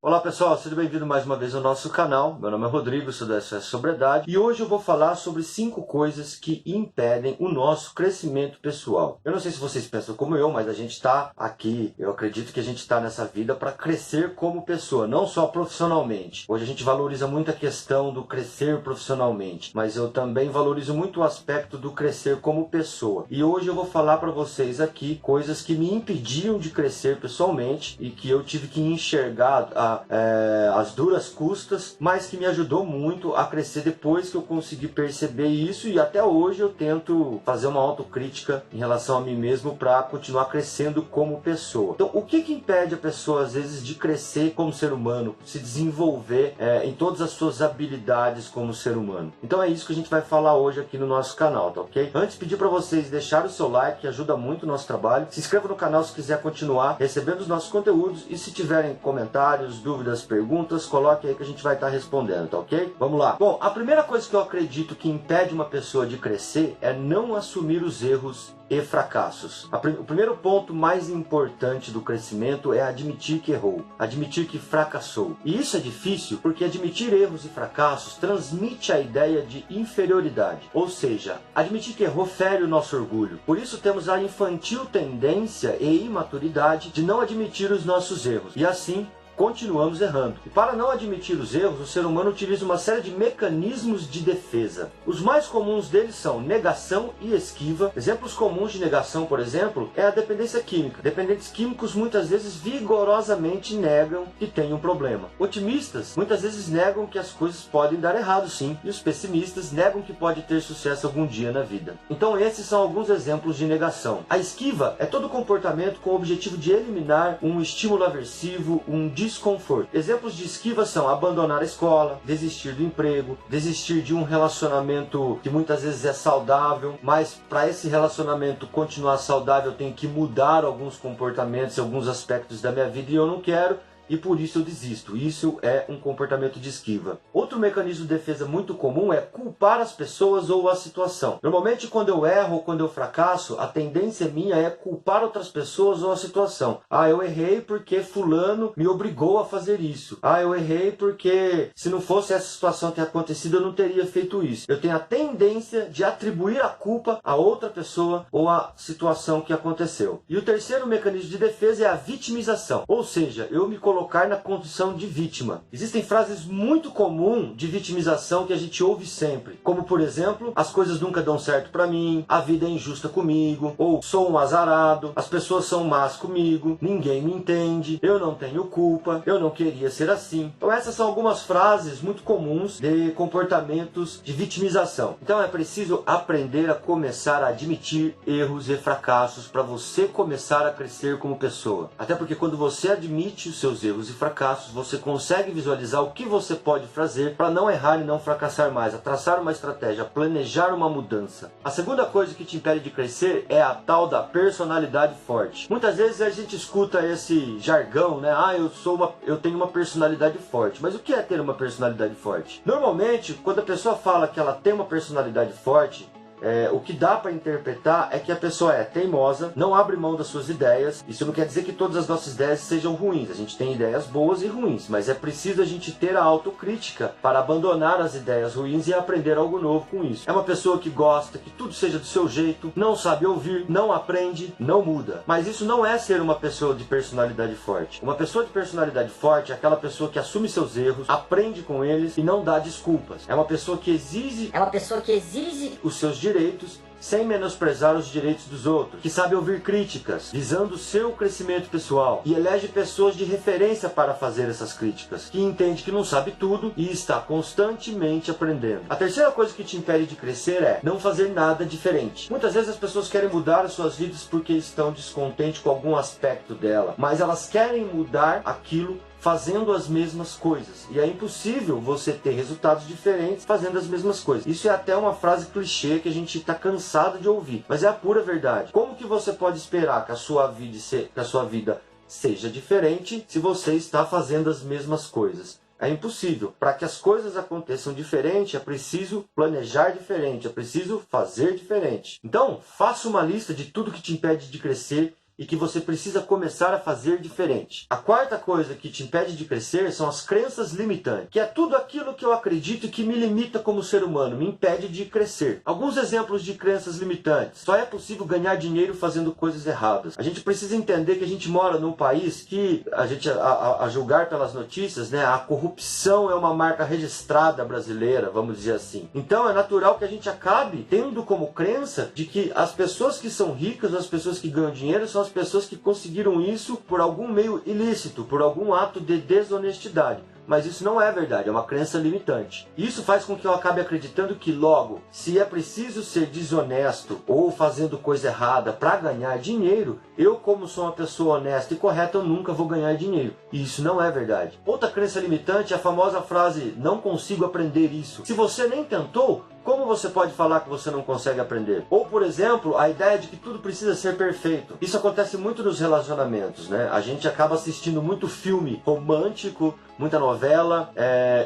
Olá pessoal, seja bem-vindo mais uma vez ao nosso canal. Meu nome é Rodrigo, sou da SOS Sobriedade e hoje eu vou falar sobre 5 coisas que impedem o nosso crescimento pessoal. Eu não sei se vocês pensam como eu, mas a gente está aqui, eu acredito que a gente está nessa vida para crescer como pessoa, não só profissionalmente. Hoje a gente valoriza muito a questão do crescer profissionalmente, mas eu também valorizo muito o aspecto do crescer como pessoa. E hoje eu vou falar para vocês aqui coisas que me impediam de crescer pessoalmente e que eu tive que enxergar as duras custas, mas que me ajudou muito a crescer depois que eu consegui perceber isso, e até hoje eu tento fazer uma autocrítica em relação a mim mesmo para continuar crescendo como pessoa. Então, o que impede a pessoa às vezes de crescer como ser humano, se desenvolver em todas as suas habilidades como ser humano? Então é isso que a gente vai falar hoje aqui no nosso canal, tá ok? Antes, pedir para vocês deixarem o seu like, que ajuda muito o nosso trabalho. Se inscreva no canal se quiser continuar recebendo os nossos conteúdos, e se tiverem comentários, dúvidas, perguntas, coloque aí que a gente vai estar respondendo, tá ok? Vamos lá. Bom, a primeira coisa que eu acredito que impede uma pessoa de crescer é não assumir os erros e fracassos. O primeiro ponto mais importante do crescimento é admitir que errou, admitir que fracassou. E isso é difícil porque admitir erros e fracassos transmite a ideia de inferioridade. Ou seja, admitir que errou fere o nosso orgulho. Por isso temos a infantil tendência e imaturidade de não admitir os nossos erros. E assim, continuamos errando. E para não admitir os erros, o ser humano utiliza uma série de mecanismos de defesa. Os mais comuns deles são negação e esquiva. Exemplos comuns de negação, por exemplo, é a dependência química. Dependentes químicos muitas vezes vigorosamente negam que tem um problema. Otimistas muitas vezes negam que as coisas podem dar errado sim, e os pessimistas negam que pode ter sucesso algum dia na vida. Então esses são alguns exemplos de negação. A esquiva é todo comportamento com o objetivo de eliminar um estímulo aversivo, um desconforto. Exemplos de esquiva são abandonar a escola, desistir do emprego, desistir de um relacionamento que muitas vezes é saudável, mas para esse relacionamento continuar saudável eu tenho que mudar alguns comportamentos, alguns aspectos da minha vida e eu não quero, e por isso eu desisto. Isso é um comportamento de esquiva. Outro mecanismo de defesa muito comum é culpar as pessoas ou a situação. Normalmente quando eu erro ou quando eu fracasso, a tendência minha é culpar outras pessoas ou a situação. Eu errei porque fulano me obrigou a fazer isso. Eu errei porque se não fosse essa situação ter acontecido eu não teria feito isso. Eu tenho a tendência de atribuir a culpa a outra pessoa ou a situação que aconteceu. E o terceiro mecanismo de defesa é a vitimização. Ou seja, eu me colocar na condição de vítima. Existem frases muito comuns de vitimização que a gente ouve sempre, como por exemplo, as coisas nunca dão certo para mim, a vida é injusta comigo, ou sou um azarado, as pessoas são más comigo, ninguém me entende, eu não tenho culpa, eu não queria ser assim. Então essas são algumas frases muito comuns de comportamentos de vitimização. Então é preciso aprender a começar a admitir erros e fracassos para você começar a crescer como pessoa. Até porque quando você admite os seus erros e fracassos, você consegue visualizar o que você pode fazer para não errar e não fracassar mais, a traçar uma estratégia, a planejar uma mudança. A segunda coisa que te impede de crescer é a tal da personalidade forte. Muitas vezes a gente escuta esse jargão, né? Eu tenho uma personalidade forte. Mas o que é ter uma personalidade forte? Normalmente, quando a pessoa fala que ela tem uma personalidade forte, o que dá para interpretar é que a pessoa é teimosa, não abre mão das suas ideias. Isso não quer dizer que todas as nossas ideias sejam ruins. A gente tem ideias boas e ruins, mas é preciso a gente ter a autocrítica para abandonar as ideias ruins e aprender algo novo com isso. É uma pessoa que gosta que tudo seja do seu jeito, não sabe ouvir, não aprende, não muda. Mas isso não é ser uma pessoa de personalidade forte. Uma pessoa de personalidade forte é aquela pessoa que assume seus erros, aprende com eles e não dá desculpas. É uma pessoa que exige os seus direitos sem menosprezar os direitos dos outros, que sabe ouvir críticas, visando o seu crescimento pessoal, e elege pessoas de referência para fazer essas críticas, que entende que não sabe tudo e está constantemente aprendendo. A terceira coisa que te impede de crescer é não fazer nada diferente. Muitas vezes as pessoas querem mudar as suas vidas porque estão descontentes com algum aspecto dela, mas elas querem mudar aquilo fazendo as mesmas coisas. E é impossível você ter resultados diferentes fazendo as mesmas coisas. Isso é até uma frase clichê que a gente está cansado de ouvir, mas é a pura verdade. Como que você pode esperar que a sua vida seja diferente se você está fazendo as mesmas coisas? É impossível. Para que as coisas aconteçam diferente, é preciso planejar diferente, é preciso fazer diferente. Então, faça uma lista de tudo que te impede de crescer e que você precisa começar a fazer diferente. A quarta coisa que te impede de crescer são as crenças limitantes, que é tudo aquilo que eu acredito e que me limita como ser humano, me impede de crescer. Alguns exemplos de crenças limitantes. Só é possível ganhar dinheiro fazendo coisas erradas. A gente precisa entender que a gente mora num país que, a julgar pelas notícias, né, a corrupção é uma marca registrada brasileira, vamos dizer assim. Então é natural que a gente acabe tendo como crença de que as pessoas que são ricas, as pessoas que ganham dinheiro, são as pessoas que conseguiram isso por algum meio ilícito, por algum ato de desonestidade. Mas isso não é verdade, é uma crença limitante. Isso faz com que eu acabe acreditando que logo, se é preciso ser desonesto ou fazendo coisa errada para ganhar dinheiro, eu, como sou uma pessoa honesta e correta, eu nunca vou ganhar dinheiro. E isso não é verdade. Outra crença limitante é a famosa frase, não consigo aprender isso. Se você nem tentou, como você pode falar que você não consegue aprender? Ou, por exemplo, a ideia de que tudo precisa ser perfeito. Isso acontece muito nos relacionamentos, né? A gente acaba assistindo muito filme romântico, muita novela,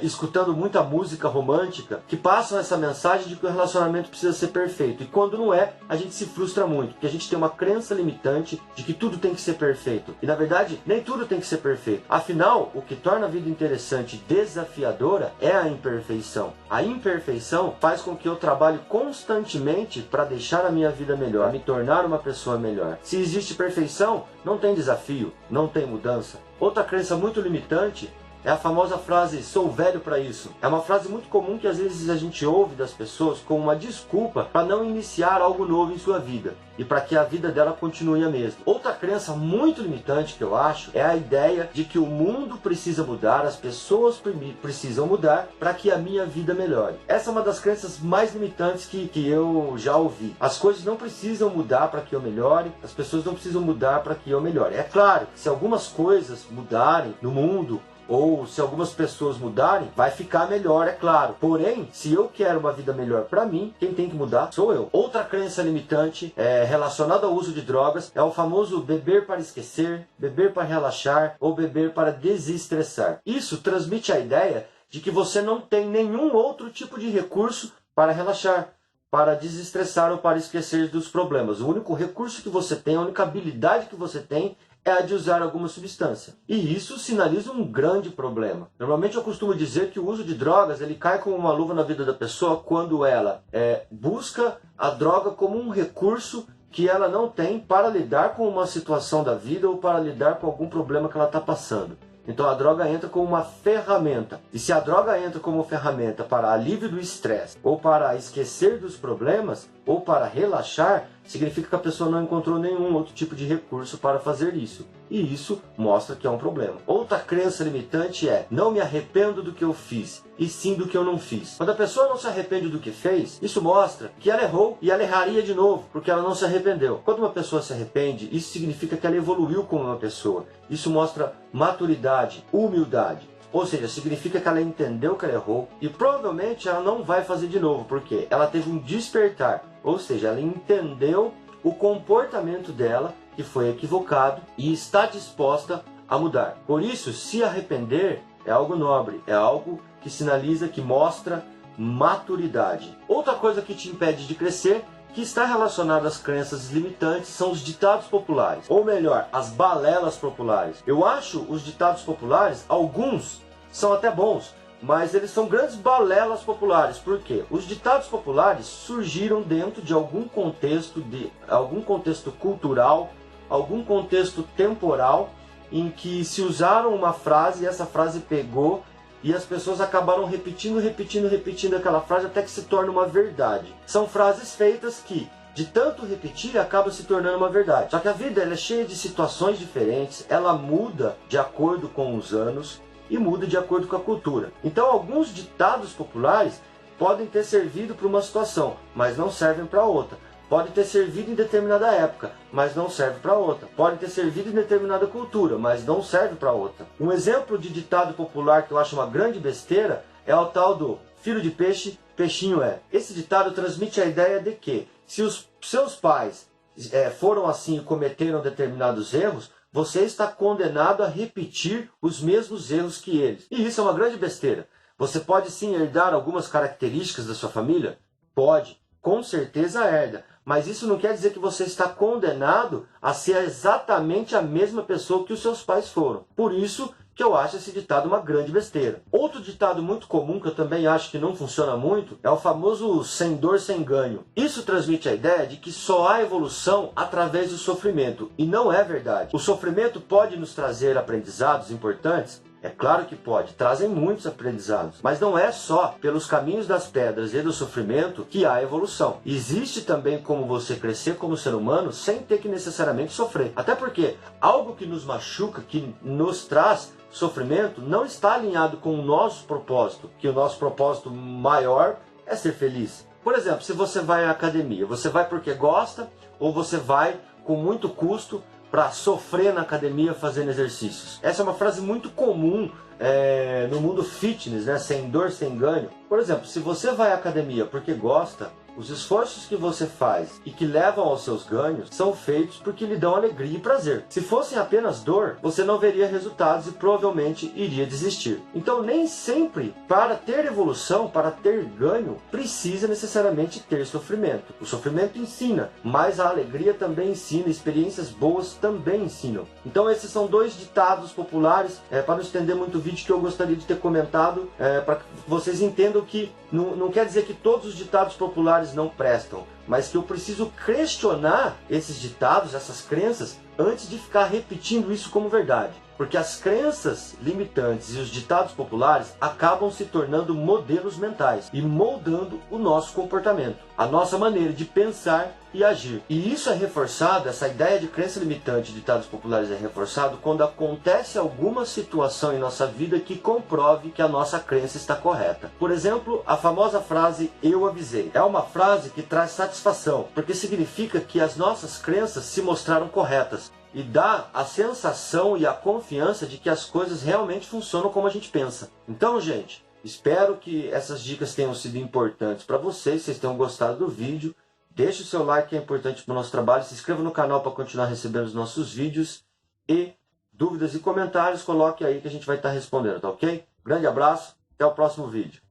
escutando muita música romântica, que passam essa mensagem de que o relacionamento precisa ser perfeito. E quando não é, a gente se frustra muito, porque a gente tem uma crença limitante de que tudo tem que ser perfeito. E, na verdade, nem tudo tem que ser perfeito. Afinal, o que torna a vida interessante e desafiadora é a imperfeição. A imperfeição faz com que eu trabalhe constantemente para deixar a minha vida melhor, me tornar uma pessoa melhor. Se existe perfeição, não tem desafio, não tem mudança. Outra crença muito limitante é a famosa frase, sou velho para isso. É uma frase muito comum que às vezes a gente ouve das pessoas como uma desculpa para não iniciar algo novo em sua vida e para que a vida dela continue a mesma. Outra crença muito limitante que eu acho é a ideia de que o mundo precisa mudar, as pessoas precisam mudar para que a minha vida melhore. Essa é uma das crenças mais limitantes que eu já ouvi. As coisas não precisam mudar para que eu melhore, as pessoas não precisam mudar para que eu melhore. É claro que se algumas coisas mudarem no mundo, ou se algumas pessoas mudarem, vai ficar melhor, é claro. Porém, se eu quero uma vida melhor para mim, quem tem que mudar sou eu. Outra crença limitante relacionada ao uso de drogas é o famoso beber para esquecer, beber para relaxar ou beber para desestressar. Isso transmite a ideia de que você não tem nenhum outro tipo de recurso para relaxar, para desestressar ou para esquecer dos problemas. O único recurso que você tem, a única habilidade que você tem é a de usar alguma substância. E isso sinaliza um grande problema. Normalmente eu costumo dizer que o uso de drogas ele cai como uma luva na vida da pessoa quando ela busca a droga como um recurso que ela não tem para lidar com uma situação da vida ou para lidar com algum problema que ela está passando. Então a droga entra como uma ferramenta. E se a droga entra como ferramenta para alívio do estresse, ou para esquecer dos problemas, ou para relaxar, significa que a pessoa não encontrou nenhum outro tipo de recurso para fazer isso. E isso mostra que é um problema. Outra crença limitante é, não me arrependo do que eu fiz, e sim do que eu não fiz. Quando a pessoa não se arrepende do que fez, isso mostra que ela errou e ela erraria de novo, porque ela não se arrependeu. Quando uma pessoa se arrepende, isso significa que ela evoluiu como uma pessoa. Isso mostra maturidade, humildade. Ou seja, significa que ela entendeu que ela errou e provavelmente ela não vai fazer de novo, porque ela teve um despertar. Ou seja, ela entendeu o comportamento dela, que foi equivocado, e está disposta a mudar. Por isso, se arrepender é algo nobre, é algo que sinaliza, que mostra maturidade. Outra coisa que te impede de crescer, que está relacionada às crenças limitantes, são os ditados populares. Ou melhor, as balelas populares. Eu acho os ditados populares, alguns são até bons, mas eles são grandes balelas populares. Por quê? Os ditados populares surgiram dentro de algum contexto cultural, algum contexto temporal, em que se usaram uma frase e essa frase pegou e as pessoas acabaram repetindo aquela frase até que se torna uma verdade. São frases feitas que, de tanto repetir, acabam se tornando uma verdade. Só que a vida ela é cheia de situações diferentes, ela muda de acordo com os anos e muda de acordo com a cultura. Então alguns ditados populares podem ter servido para uma situação, mas não servem para outra. Pode ter servido em determinada época, mas não serve para outra. Pode ter servido em determinada cultura, mas não serve para outra. Um exemplo de ditado popular que eu acho uma grande besteira é o tal do filho de peixe, peixinho é. Esse ditado transmite a ideia de que se os seus pais foram assim e cometeram determinados erros, você está condenado a repetir os mesmos erros que eles. E isso é uma grande besteira. Você pode sim herdar algumas características da sua família? Pode, com certeza herda. mas isso não quer dizer que você está condenado a ser exatamente a mesma pessoa que os seus pais foram. Por isso que eu acho esse ditado uma grande besteira. Outro ditado muito comum, que eu também acho que não funciona muito, é o famoso sem dor, sem ganho. Isso transmite a ideia de que só há evolução através do sofrimento, e não é verdade. O sofrimento pode nos trazer aprendizados importantes. É claro que pode, trazem muitos aprendizados, mas não é só pelos caminhos das pedras e do sofrimento que há evolução. Existe também como você crescer como ser humano sem ter que necessariamente sofrer. Até porque algo que nos machuca, que nos traz sofrimento, não está alinhado com o nosso propósito, que o nosso propósito maior é ser feliz. Por exemplo, se você vai à academia, você vai porque gosta ou você vai com muito custo para sofrer na academia fazendo exercícios? Essa é uma frase muito comum no mundo fitness, né? Sem dor, sem ganho. Por exemplo, se você vai à academia porque gosta, os esforços que você faz e que levam aos seus ganhos são feitos porque lhe dão alegria e prazer. Se fossem apenas dor, você não veria resultados e provavelmente iria desistir. Então, nem sempre, para ter evolução, para ter ganho, precisa necessariamente ter sofrimento. O sofrimento ensina, mas a alegria também ensina, experiências boas também ensinam. Então, esses são dois ditados populares, para não estender muito o vídeo, que eu gostaria de ter comentado, para que vocês entendam que não quer dizer que todos os ditados populares não prestam, mas que eu preciso questionar esses ditados, essas crenças, antes de ficar repetindo isso como verdade. Porque as crenças limitantes e os ditados populares acabam se tornando modelos mentais e moldando o nosso comportamento, a nossa maneira de pensar e agir. E isso é reforçado, essa ideia de crença limitante e ditados populares é reforçado quando acontece alguma situação em nossa vida que comprove que a nossa crença está correta. Por exemplo, a famosa frase "eu avisei". É uma frase que traz satisfação, porque significa que as nossas crenças se mostraram corretas. E dá a sensação e a confiança de que as coisas realmente funcionam como a gente pensa. Então, gente, espero que essas dicas tenham sido importantes para vocês, vocês tenham gostado do vídeo. Deixe o seu like, que é importante para o nosso trabalho. Se inscreva no canal para continuar recebendo os nossos vídeos. E dúvidas e comentários, coloque aí que a gente vai estar respondendo, tá ok? Grande abraço, até o próximo vídeo.